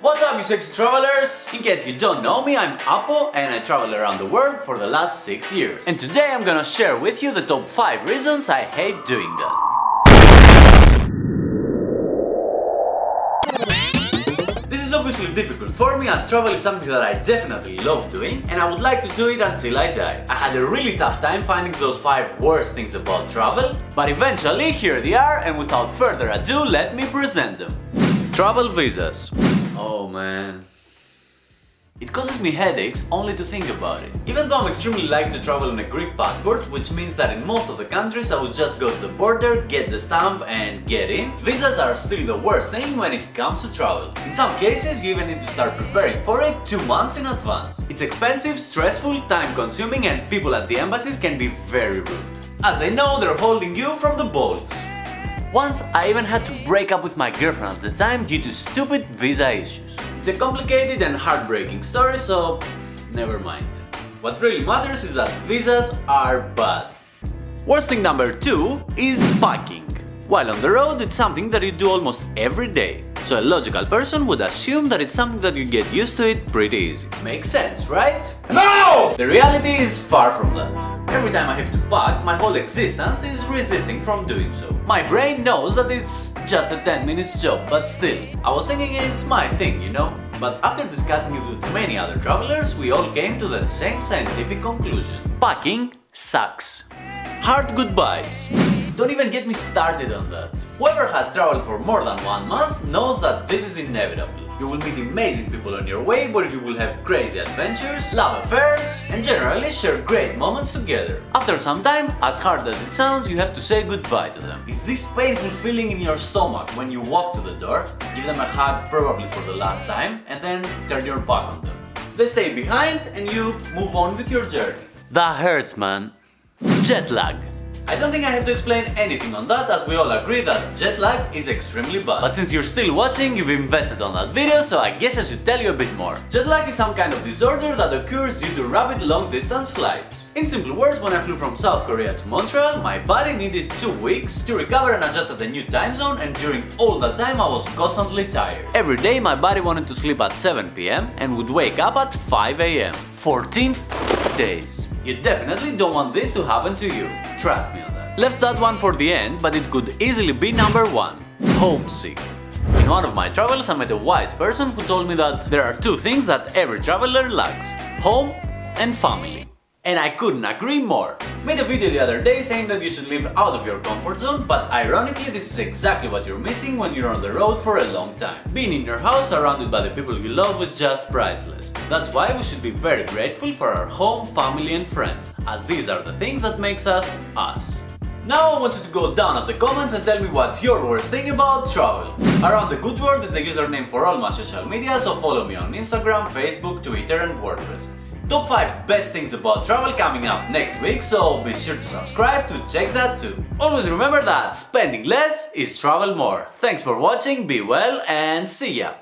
What's up, you sexy travelers? In case you don't know me, I'm Apo and I travel around the world for the last 6 years. And today I'm gonna share with you the top 5 reasons I hate doing that. This is obviously difficult for me as travel is something that I definitely love doing and I would like to do it until I die. I had a really tough time finding those 5 worst things about travel, but eventually here they are, and without further ado, let me present them. Travel visas. Oh man. It causes me headaches only to think about it. Even though I'm extremely likely to travel on a Greek passport, which means that in most of the countries I would just go to the border, get the stamp and get in, visas are still the worst thing when it comes to travel. In some cases you even need to start preparing for it 2 months in advance. It's expensive, stressful, time consuming, and people at the embassies can be very rude, as they know they're holding you from the bolts. Once I even had to break up with my girlfriend at the time due to stupid visa issues. It's a complicated and heartbreaking story, so never mind. What really matters is that visas are bad. Worst thing number 2 is packing. While on the road, it's something that you do almost every day, so a logical person would assume that it's something that you get used to it pretty easy. Makes sense, right? No! The reality is far from that. Every time I have to pack, my whole existence is resisting from doing so. My brain knows that it's just a 10 minutes job, but still, I was thinking it's my thing, you know? But after discussing it with many other travelers, we all came to the same scientific conclusion. Packing sucks. Hard goodbyes. Don't even get me started on that. Whoever has traveled for more than 1 month knows that this is inevitable. You will meet amazing people on your way where you will have crazy adventures, love affairs, and generally share great moments together. After some time, as hard as it sounds, you have to say goodbye to them. It's this painful feeling in your stomach when you walk to the door, give them a hug probably for the last time, and then turn your back on them. They stay behind and you move on with your journey. That hurts, man. Jet lag. I don't think I have to explain anything on that, as we all agree that jet lag is extremely bad. But since you're still watching, you've invested on that video, so I guess I should tell you a bit more. Jet lag is some kind of disorder that occurs due to rapid long-distance flights. In simple words, when I flew from South Korea to Montreal, my body needed 2 weeks to recover and adjust at the new time zone, and during all that time I was constantly tired. Every day my body wanted to sleep at 7 PM and would wake up at 5 AM. 14 days. You definitely don't want this to happen to you. Trust me on that. Left that one for the end, but it could easily be number 1. Homesick. In one of my travels I met a wise person who told me that there are 2 things that every traveler lacks: home and family. And I couldn't agree more. Made a video the other day saying that you should live out of your comfort zone, but ironically this is exactly what you're missing when you're on the road for a long time. Being in your house surrounded by the people you love is just priceless. That's why we should be very grateful for our home, family and friends, as these are the things that makes us us. Now I want you to go down at the comments and tell me what's your worst thing about travel. Around the Good World is the username for all my social media, so follow me on Instagram, Facebook, Twitter and WordPress. Top 5 best things about travel coming up next week, so be sure to subscribe to check that too. Always remember that spending less is travel more. Thanks for watching, be well and see ya!